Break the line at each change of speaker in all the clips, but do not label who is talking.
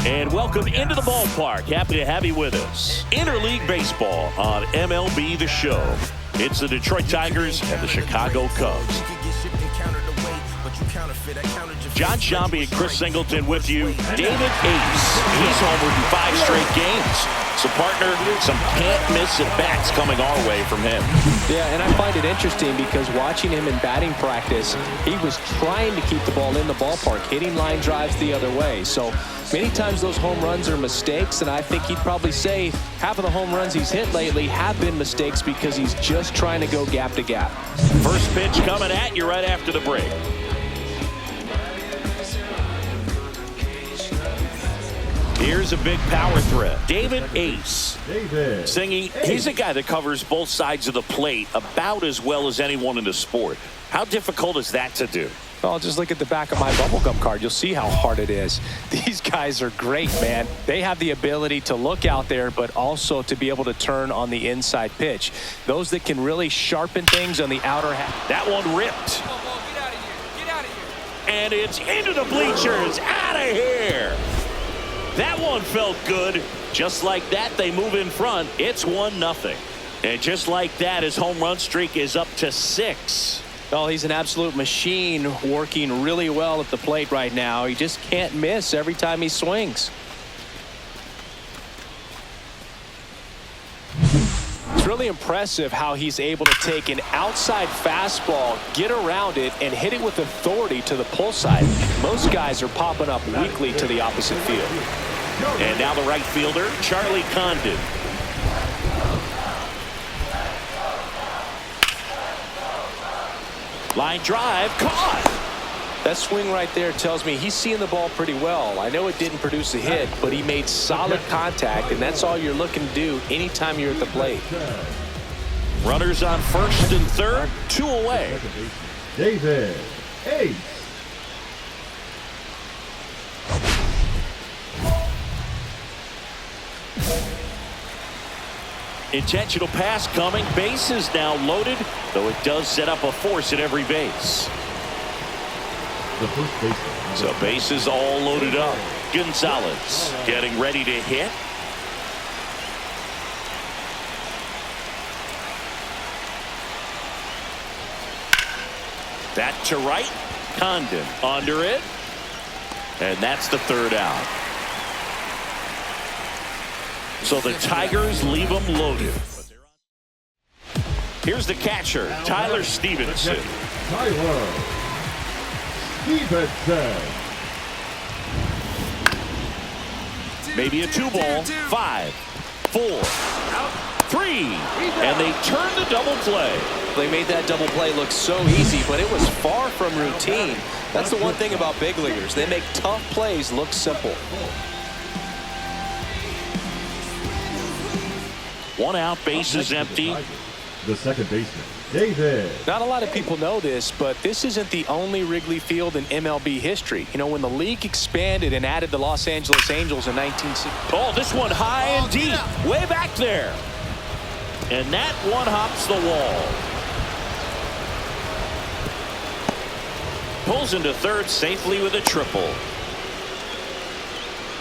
And welcome into the ballpark. Happy to have you with us. Interleague Baseball on MLB The Show. It's the Detroit Tigers and the Chicago Cubs. John Shambi and Chris Singleton with you. David Ace, he's homered in 5 straight games. So, partner, some can't-miss at-bats coming our way from him.
Yeah, and I find it interesting because watching him in batting practice, he was trying to keep the ball in the ballpark, hitting line drives the other way. So, many times those home runs are mistakes, and I think he'd probably say half of the home runs he's hit lately have been mistakes because he's just trying to go gap to gap.
First pitch coming at you right after the break. Here's a big power threat. David Ace. Singy, he's a guy that covers both sides of the plate about as well as anyone in the sport. How difficult is that to do?
Well, just look at the back of my bubblegum card. You'll see how hard it is. These guys are great, man. They have the ability to look out there, but also to be able to turn on the inside pitch. Those that can really sharpen things on the outer half.
That one ripped.
Get out of here. Get out of here.
And it's into the bleachers. Out of here. That one felt good. Just like that, they move in front. It's 1-0. And just like that, his home run streak is up to 6.
Oh, he's an absolute machine, working really well at the plate right now. He just can't miss every time he swings. It's really impressive how he's able to take an outside fastball, get around it, and hit it with authority to the pull side. Most guys are popping up weakly to the opposite field.
And now the right fielder, Charlie Condon. Line drive, caught.
That swing right there tells me he's seeing the ball pretty well. I know it didn't produce a hit, but he made solid contact, and that's all you're looking to do anytime you're at the plate.
Runners on first and third, 2 away.
David Ace.
Intentional pass coming. Base is now loaded, though it does set up a force at every base.
The first baseman.
So bases all loaded up. Gonzalez getting ready to hit. That to right. Condon under it. And that's the 3rd out. So the Tigers leave them loaded. Here's the catcher, Tyler Stevenson.
Tyler Stevenson.
Maybe a 2-ball. 5, 4, 3. And they turn the double play.
They made that double play look so easy, but it was far from routine. That's the one thing about big leaguers. They make tough plays look simple.
1 out, bases empty.
The second baseman, David.
Not a lot of people know this, but this isn't the only Wrigley Field in MLB history. You know, when the league expanded and added the Los Angeles Angels in 1960.
Oh, this one high and deep, way back there. And that one hops the wall. Pulls into third safely with a triple.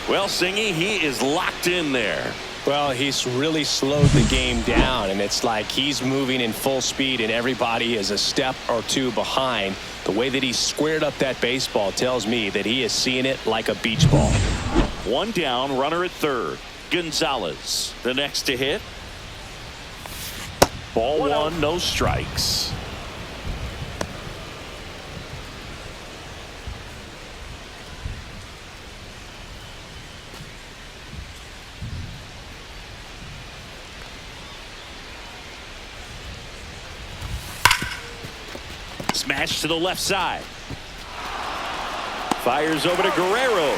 Well, Singy, he is locked in there.
Well, he's really slowed the game down, and it's like he's moving in full speed, and everybody is a step or 2 behind. The way that he squared up that baseball tells me that he is seeing it like a beach ball.
1 down, runner at third. Gonzalez, the next to hit. Ball 1, no strikes. Smash to the left side. Fires over to Guerrero.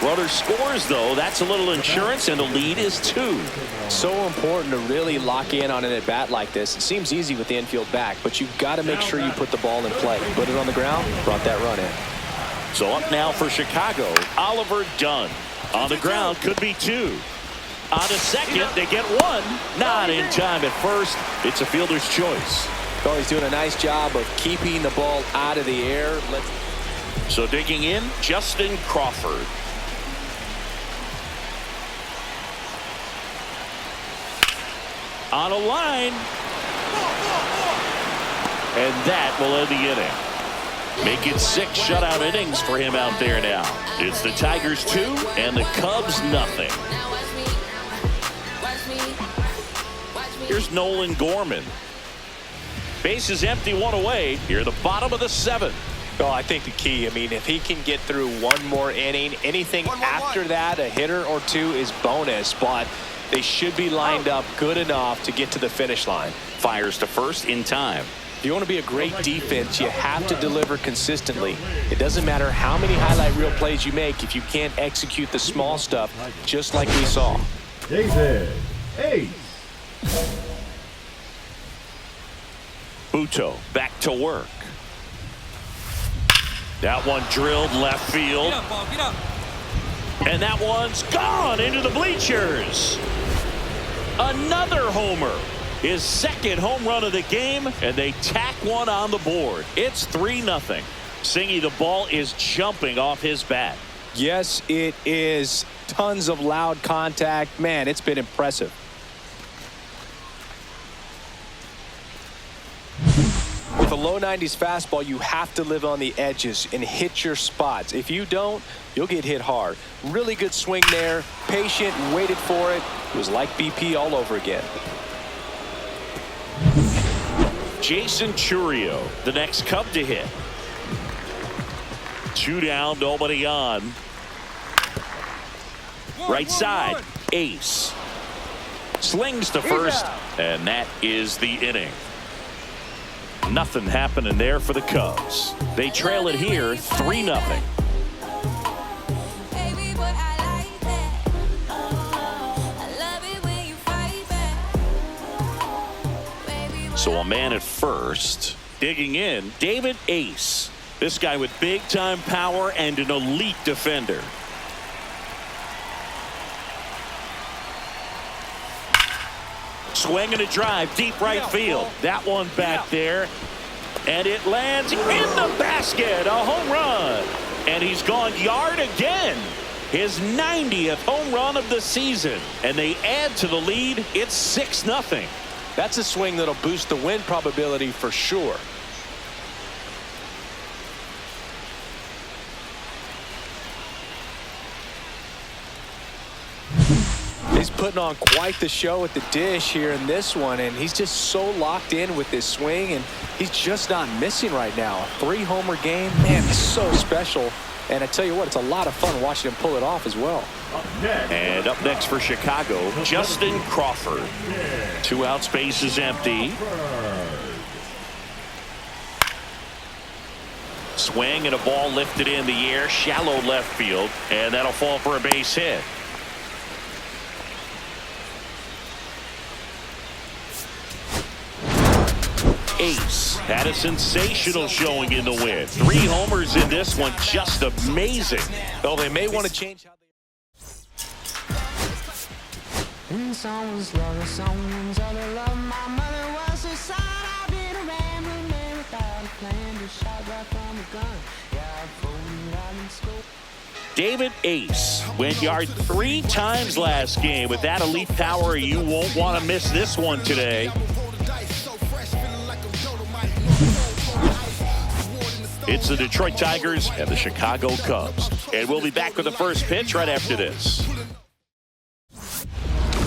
Runner scores, though. That's a little insurance, and the lead is 2.
So important to really lock in on an at-bat like this. It seems easy with the infield back, but you've got to make sure you put the ball in play. Put it on the ground, brought that run in.
So up now for Chicago, Oliver Dunn. On the ground, could be 2. On to second, they get 1. Not in time at first. It's a fielder's choice.
Oh, he's doing a nice job of keeping the ball out of the air.
So digging in, Justin Crawford. On a line. And that will end the inning. Make it 6 shutout innings for him out there now. It's the Tigers 2 and the Cubs nothing. Here's Nolan Gorman. Base is empty, 1 away. Here, the bottom of the 7th.
Well, I think the key, if he can get through one more inning, anything after that, a hitter or 2 is bonus, but they should be lined up good enough to get to the finish line.
Fires to first in time.
If you want to be a great defense, you have to deliver consistently. It doesn't matter how many highlight reel plays you make if you can't execute the small stuff, just like we saw.
David Ace.
Buto back to work. That one drilled left field.
Get up, ball, get up.
And that one's gone into the bleachers. Another homer. His 2nd home run of the game, and they tack one on the board. It's 3-0. Singy, the ball is jumping off his bat.
Yes, it is. Tons of loud contact. Man, it's been impressive. With a low 90s fastball, you have to live on the edges and hit your spots. If you don't, you'll get hit hard. Really good swing there. Patient, waited for it. It was like BP all over again.
Jason Churio, the next Cub to hit. 2 down, nobody on. Right side, Ace. Slings to first, and that is the inning. Nothing happening there for the Cubs. They trail it here 3-0. So a man at first. Digging in, David Ace. This guy with big-time power and an elite defender. Swing and a drive, deep right field. That one back there. And it lands in the basket. A home run. And he's gone yard again. His 90th home run of the season. And they add to the lead. It's 6-0.
That's a swing that'll boost the win probability for sure. He's putting on quite the show at the dish here in this one, and he's just so locked in with this swing, and he's just not missing right now. A 3-homer game, man, it's so special. And I tell you what, it's a lot of fun watching him pull it off as well.
And up next for Chicago, Justin Crawford. 2 out, space is empty. Swing and a ball lifted in the air, shallow left field, and that'll fall for a base hit. Ace had a sensational showing in the win. 3 homers in this one, just amazing.
Well, they may want to change how
When someone's loving someone's other love, my mother was a son. I did a rambling man without a plan, just shot right from a gun. Yeah, I folded out in school.
David Ace went yard 3 times last game. With that elite power, you won't want to miss this one today. It's the Detroit Tigers and the Chicago Cubs. And we'll be back with the first pitch right after this.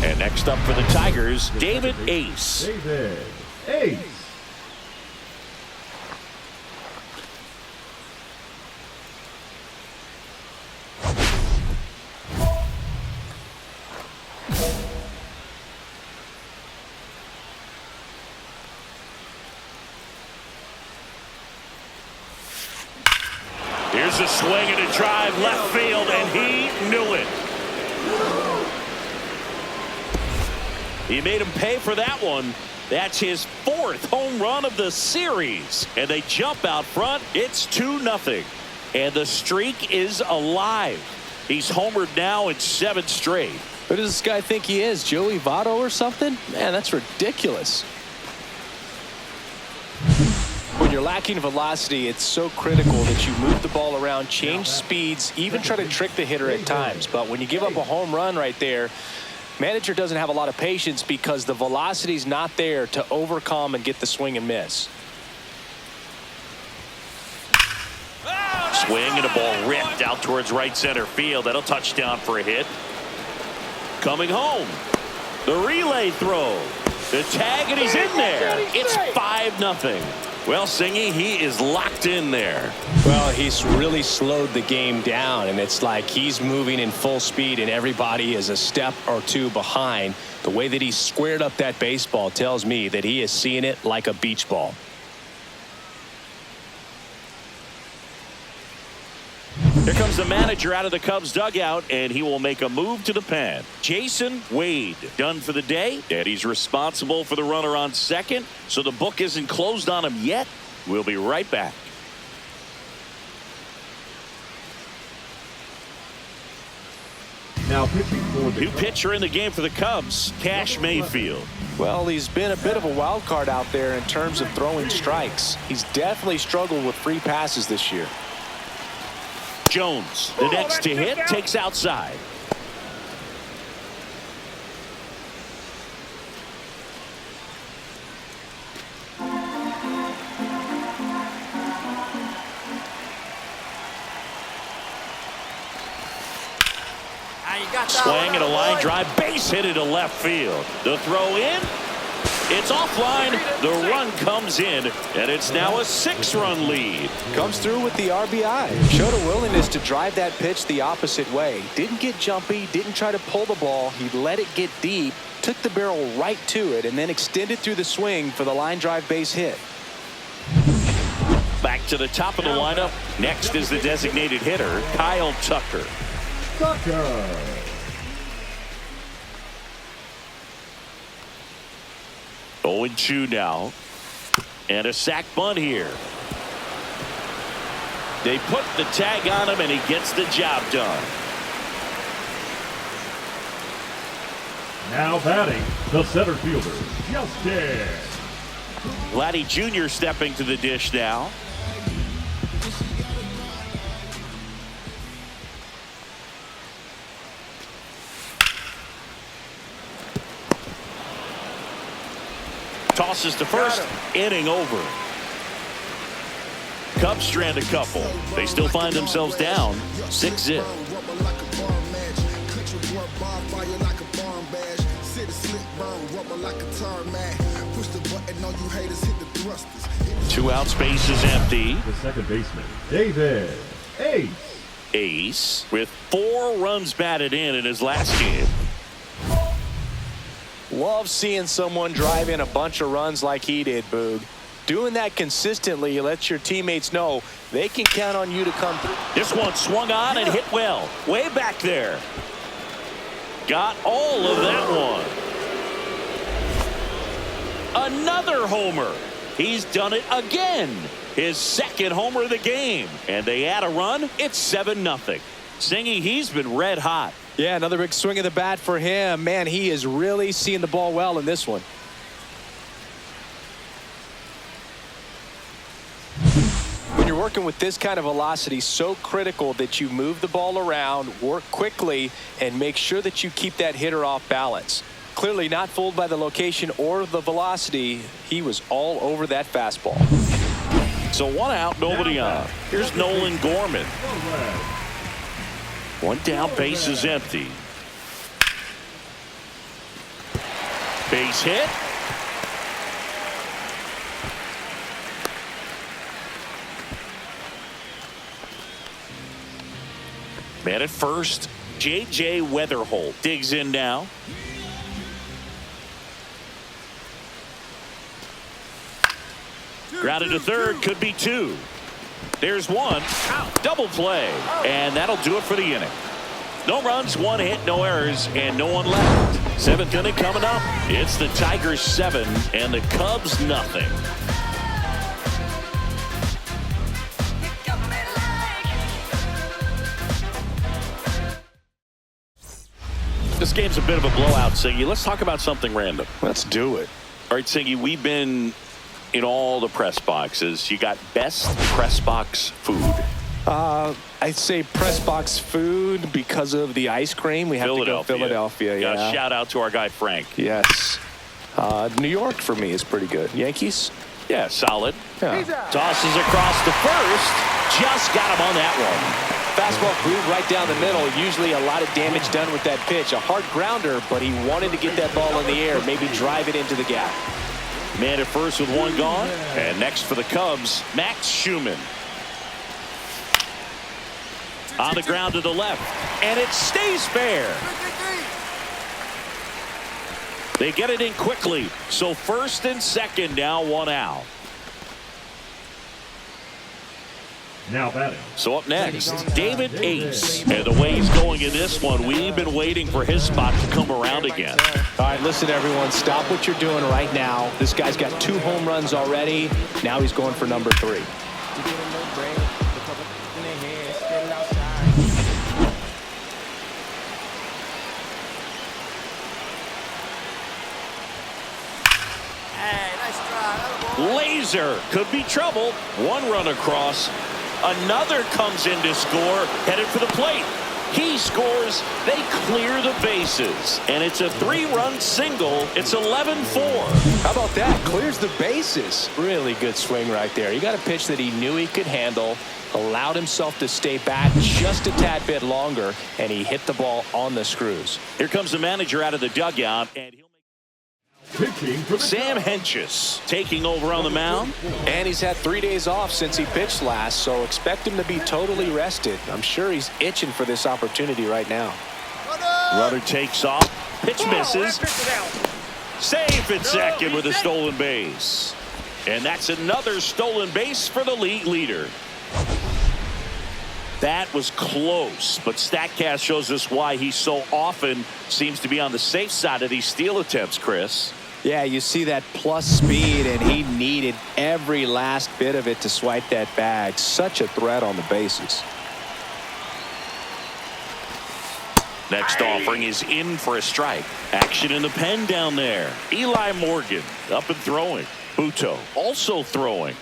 And next up for the Tigers, David Ace.
David Ace.
Here's a swing and a drive left field, and he knew it. He made him pay for that one. That's his 4th home run of the series. And they jump out front. It's 2-0. And the streak is alive. He's homered now in 7 straight.
Who does this guy think he is, Joey Votto or something? Man, that's ridiculous. When you're lacking velocity, it's so critical that you move the ball around, change speeds, even try to trick the hitter at times. But when you give up a home run right there, Manager doesn't have a lot of patience because the velocity's not there to overcome and get the swing and miss.
Swing and a ball ripped out towards right center field. That'll touch down for a hit. Coming home. The relay throw. The tag, and he's in there. It's 5-0. Well, Singy, he is locked in there.
Well, he's really slowed the game down, and it's like he's moving in full speed, and everybody is a step or two behind. The way that he squared up that baseball tells me that he is seeing it like a beach ball.
Here comes the manager out of the Cubs dugout, and he will make a move to the pen. Jason Wade done for the day, and he's responsible for the runner on second, so the book isn't closed on him yet. We'll be right back.
Now pitching for the
New pitcher in the game for the Cubs, Cash Mayfield.
Well, he's been a bit of a wild card out there in terms of throwing strikes. He's definitely struggled with free passes this year.
Jones, the next to hit, takes outside. Swing and a line drive, base hit into left field. The throw in, it's offline. The run comes in, and it's now a 6-run lead.
Comes through with the RBI. Showed a willingness to drive that pitch the opposite way. Didn't get jumpy, didn't try to pull the ball. He let it get deep, took the barrel right to it, and then extended through the swing for the line drive base hit.
Back to the top of the lineup. Next is the designated hitter, Kyle Tucker.
Tucker.
0-2 now. And a sac bunt here. They put the tag on him, and he gets the job done.
Now batting, the center fielder, Justin.
Vladdy Jr. stepping to the dish now. Tosses to first, inning over. Cubs strand a couple. They still find themselves down 6-0. Two outs, base is empty.
The second baseman, David Ace.
Ace with 4 runs batted in his last game.
Love seeing someone drive in a bunch of runs like he did, Boog. Doing that consistently lets your teammates know they can count on you to come through.
This one swung on and hit well. Way back there. Got all of that one. Another homer. He's done it again. His second homer of the game. And they add a run. It's 7-0. Singy, he's been red hot.
Yeah, another big swing of the bat for him. Man, he is really seeing the ball well in this one. When you're working with this kind of velocity, so critical that you move the ball around, work quickly, and make sure that you keep that hitter off balance. Clearly not fooled by the location or the velocity. He was all over that fastball.
So 1 out, nobody on. Here's Nolan Gorman. 1 down, base is empty. Base hit. Man at first, J.J. Weatherholt digs in now. Grounded to third, could be 2. There's 1. Double play. And that'll do it for the inning. No runs, 1 hit, no errors, and no one left. 7th inning coming up. It's the Tigers 7 and the Cubs nothing. This game's a bit of a blowout, Singy. Let's talk about something random.
Let's do it.
All right, Singy, we've been in all the press boxes. You got best press box food.
I'd say press box food because of the ice cream. We have to go Philadelphia.
Got
Yeah.
a shout out to our guy Frank.
Yes. New York for me is pretty good. Yankees?
Yeah, solid.
Yeah.
Tosses across the first. Just got him on that one.
Fastball groove right down the middle. Usually a lot of damage done with that pitch. A hard grounder, but he wanted to get that ball in the air, maybe drive it into the gap.
Man at first with one gone. And next for the Cubs, Max Schumann. On the ground to the left. And it stays fair. They get it in quickly. So first and second, now one out.
Now batting.
So up next, David Ace. And the way he's going in this one, we've been waiting for his spot to come around again.
All right, listen, everyone. Stop what you're doing right now. This guy's got 2 home runs already. Now he's going for number 3.
Laser could be trouble. One run across. Another comes in to score, headed for the plate. He scores. They clear the bases. And it's a 3-run single. It's 11-4.
How about that? Clears the bases. Really good swing right there. He got a pitch that he knew he could handle, allowed himself to stay back just a tad bit longer, and he hit the ball on the screws.
Here comes the manager out of the dugout, and he'll
Pitching for the
Sam
Cubs.
Hentges taking over on the mound.
And he's had 3 days off since he pitched last, so expect him to be totally rested. I'm sure he's itching for this opportunity right now.
Runner takes off. Pitch misses. Safe at second with a stolen base. And that's another stolen base for the league leader. That was close, but StatCast shows us why he so often seems to be on the safe side of these steal attempts, Chris.
Yeah, you see that plus speed, and he needed every last bit of it to swipe that bag. Such a threat on the bases.
Next offering is in for a strike. Action in the pen down there. Eli Morgan up and throwing. Buto also throwing.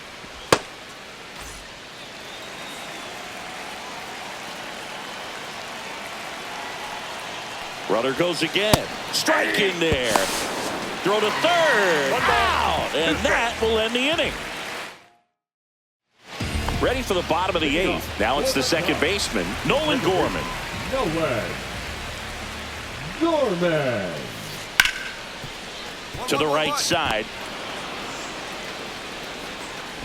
Runner goes again. Strike in there. Throw to third. Out. And that will end the inning. Ready for the bottom of the 8th. Now it's the second baseman, Nolan Gorman.
Gorman.
To the right side.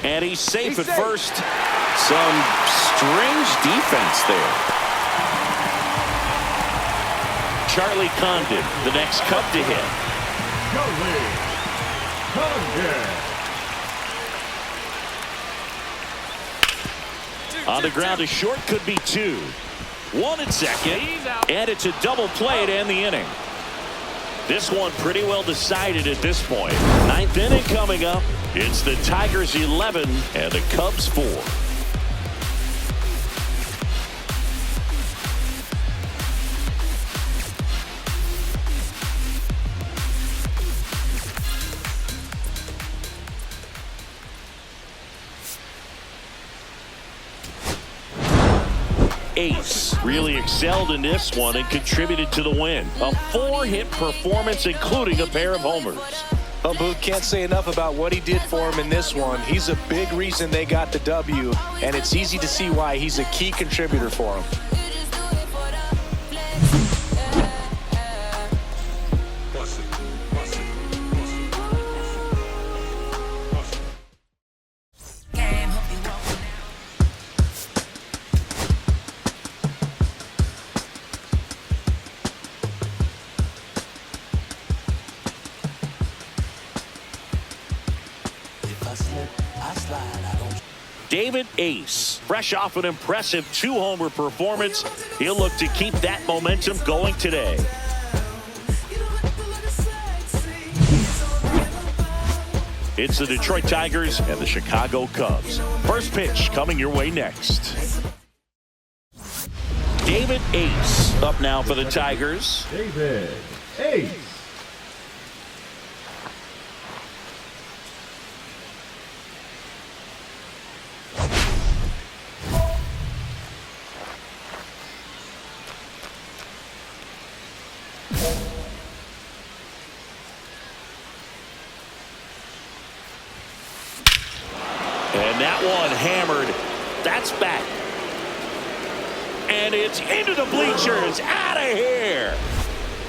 And he's safe at first. Some strange defense there. Charlie Condon, the next Cub to hit.
Charlie Condon.
On the ground to short, could be 2. 1 at second, and it's a double play to end the inning. This one pretty well decided at this point. 9th inning coming up. It's the Tigers 11 and the Cubs 4. Ace really excelled in this one and contributed to the win. A 4-hit performance, including a pair of homers.
Well, Booth, can't say enough about what he did for him in this one. He's a big reason they got the W, and it's easy to see why he's a key contributor for them.
David Ace, fresh off an impressive 2-homer performance. He'll look to keep that momentum going today. It's the Detroit Tigers and the Chicago Cubs. First pitch coming your way next. David Ace up now for the Tigers.
David Ace.
And that one hammered. That's back. And it's into the bleachers. Out of here.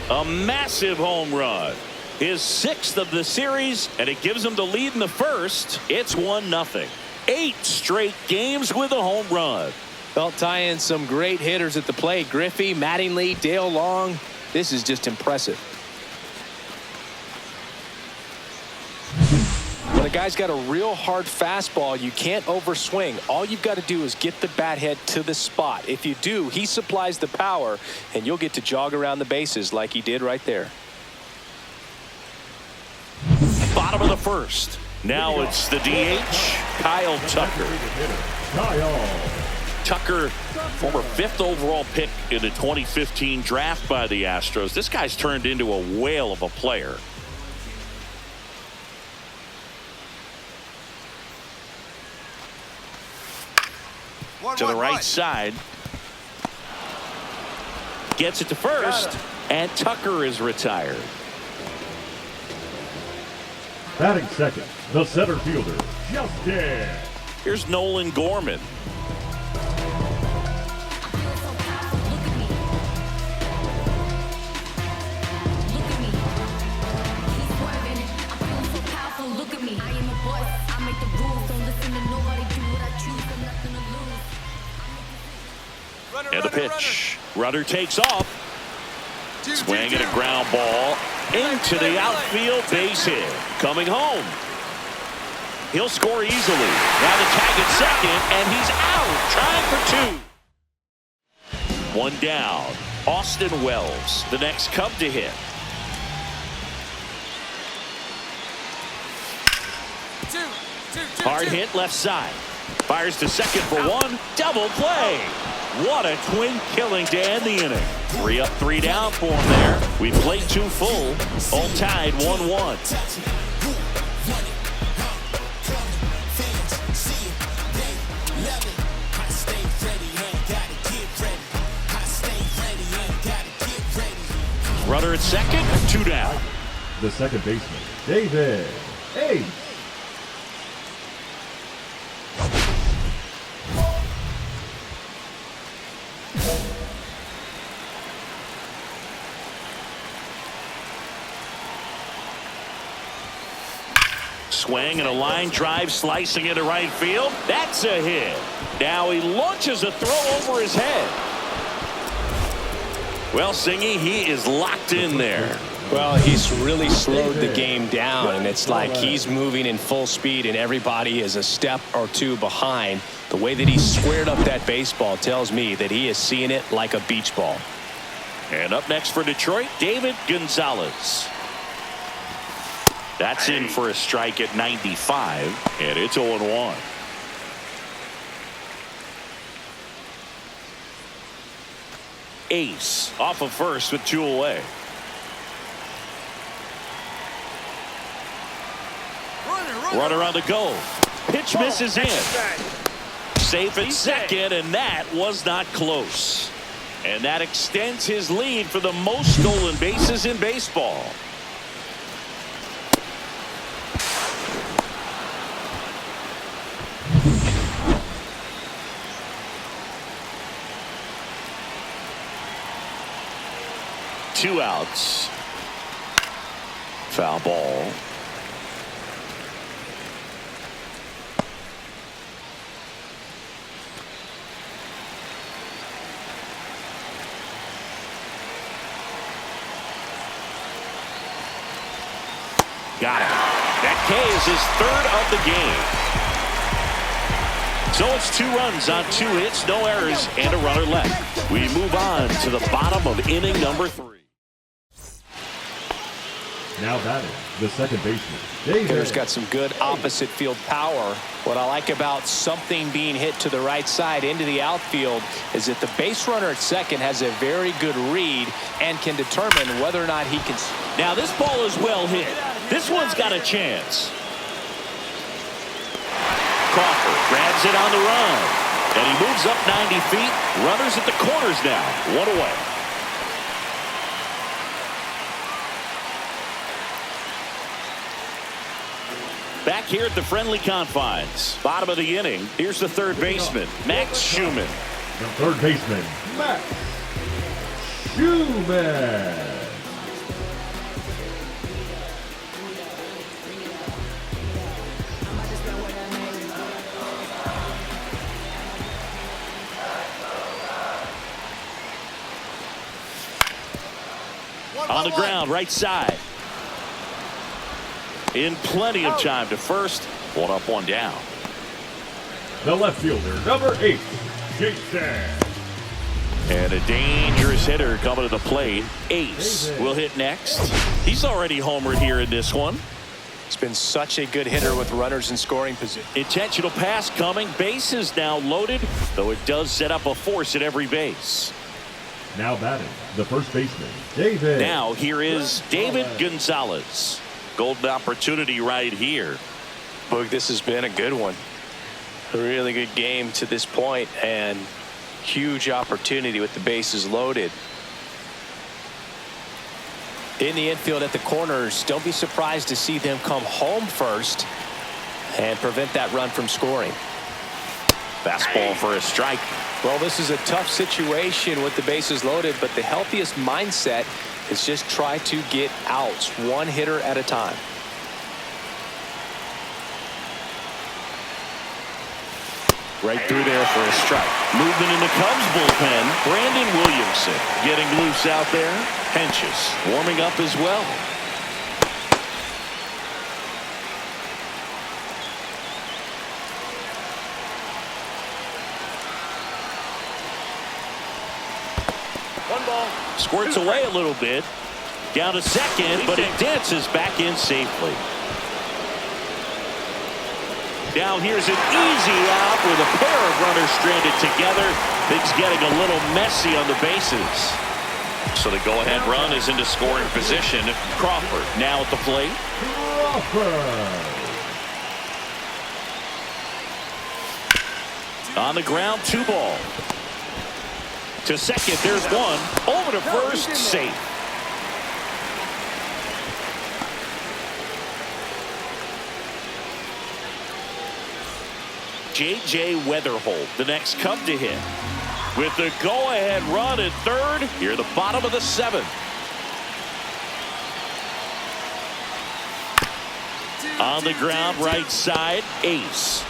A massive home run. His 6th of the series, and it gives him the lead in the first. It's 1-0. 8 straight games with a home run.
Well, tie in some great hitters at the plate. Griffey, Mattingly, Dale Long. This is just impressive. When a guy's got a real hard fastball, you can't overswing. All you've got to do is get the bat head to the spot. If you do, he supplies the power, and you'll get to jog around the bases like he did right there.
Bottom of the first. Now it's the DH, Kyle Tucker. Tucker, former 5th overall pick in the 2015 draft by the Astros. This guy's turned into a whale of a player. To the right side. Gets it to first. And Tucker is retired.
Batting second, the center fielder, Justin.
Here's Nolan Gorman. And the pitch. Runner takes off. Swing and a ground ball into the outfield, base hit. Coming home. He'll score easily. Now the tag at second, and he's out. Trying for 2. One down. Austin Wells, the next Cub to hit. Hard hit left side. Fires to second for 1. Double play. What a twin killing to end the inning. 3 up, 3 down for him there. We played 2 full. All tied 1-1. Runner at second, 2 down.
The second baseman, David Ace.
Swing and a line drive slicing into right field. That's a hit. Now he launches a throw over his head. Well, Singy, he is locked in there.
Well, he's really slowed the game down, and it's like he's moving in full speed and everybody is a step or 2 behind. The way that he squared up that baseball tells me that he is seeing it like a beach ball.
And up next for Detroit, David Gonzalez. That's in for a strike at 95, and it's 0-1. Ace off of first with 2 away. Runner on the go. Pitch misses in. Safe at second, and that was not close. And that extends his lead for the most stolen bases in baseball. Two outs. Foul ball. Got it. That K is his 3rd of the game. So it's 2 runs on 2 hits, no errors, and a runner left. We move on to the bottom of inning number 3.
Now batting, the second baseman, David.
Hitter's got some good opposite field power. What I like about something being hit to the right side into the outfield is that the base runner at second has a very good read and can determine whether or not he can.
Now this ball is well hit. This one's got a chance. Crawford grabs it on the run. And he moves up 90 feet. Runners at the corners now. 1 away. Back here at the friendly confines. Bottom of the inning. Here's the third baseman, Max Schumann.
The third baseman, Max Schumann.
On the ground, right side. In plenty of time to first. One up, one down.
The left fielder, number 8, Jason.
And a dangerous hitter coming to the plate. Ace will hit next. He's already homered here in this one.
He's been such a good hitter with runners in scoring position.
Intentional pass coming. Base is now loaded, though it does set up a force at every base.
Now batting, the first baseman, David.
Now here is David Gonzalez. Golden opportunity right here.
Boog, this has been a good one. A really good game to this point, and huge opportunity with the bases loaded. In the infield at the corners, don't be surprised to see them come home first and prevent that run from scoring.
Fastball for a strike.
Well, this is a tough situation with the bases loaded, but the healthiest mindset is just try to get outs, one hitter at a time.
Right through there for a strike. Movement in the Cubs bullpen. Brandon Williamson getting loose out there. Henches warming up as well.
One ball.
Squirts away a little bit. Down to second, but it dances back in safely. Now here's an easy out with a pair of runners stranded together. Things getting a little messy on the bases. So the go-ahead run is into scoring position. Crawford now at the plate.
Crawford.
On the ground, 2 ball. To second, there's one. Over to first, safe. J.J. Weatherholt, the next Cub to hit. With the go-ahead run at third, here the bottom of the 7th. On the ground, right side, Ace.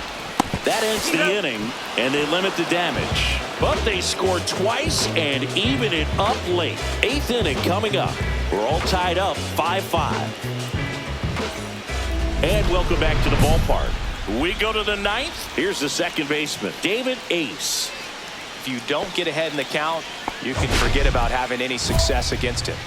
That ends the inning, and they limit the damage. But they score twice and even it up late. 8th inning coming up. We're all tied up 5-5. And welcome back to the ballpark. We go to the 9th. Here's the second baseman, David Ace.
If you don't get ahead in the count, you can forget about having any success against him.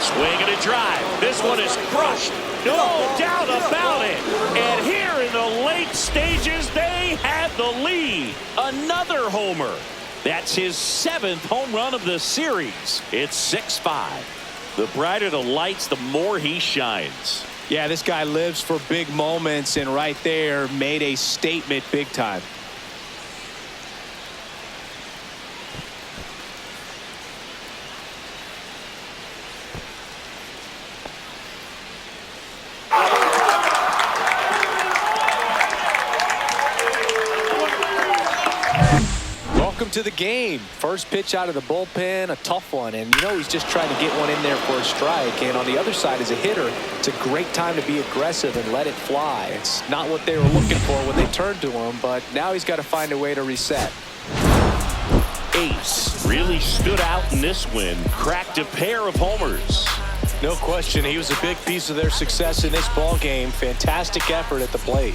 Swing and a drive. This one is crushed. No doubt about it. And here in the late stages, they had the lead. Another homer. That's his 7th home run of the series. It's 6-5. The brighter the lights, the more he shines.
Yeah, this guy lives for big moments, and right there made a statement big time. Welcome to the game. First pitch out of the bullpen, a tough one, and you know he's just trying to get one in there for a strike. And on the other side, as a hitter, it's a great time to be aggressive and let it fly. It's not what they were looking for when they turned to him, but now he's got to find a way to reset.
Ace really stood out in this win, cracked a pair of homers.
No question, he was a big piece of their success in this ball game. Fantastic effort at the plate.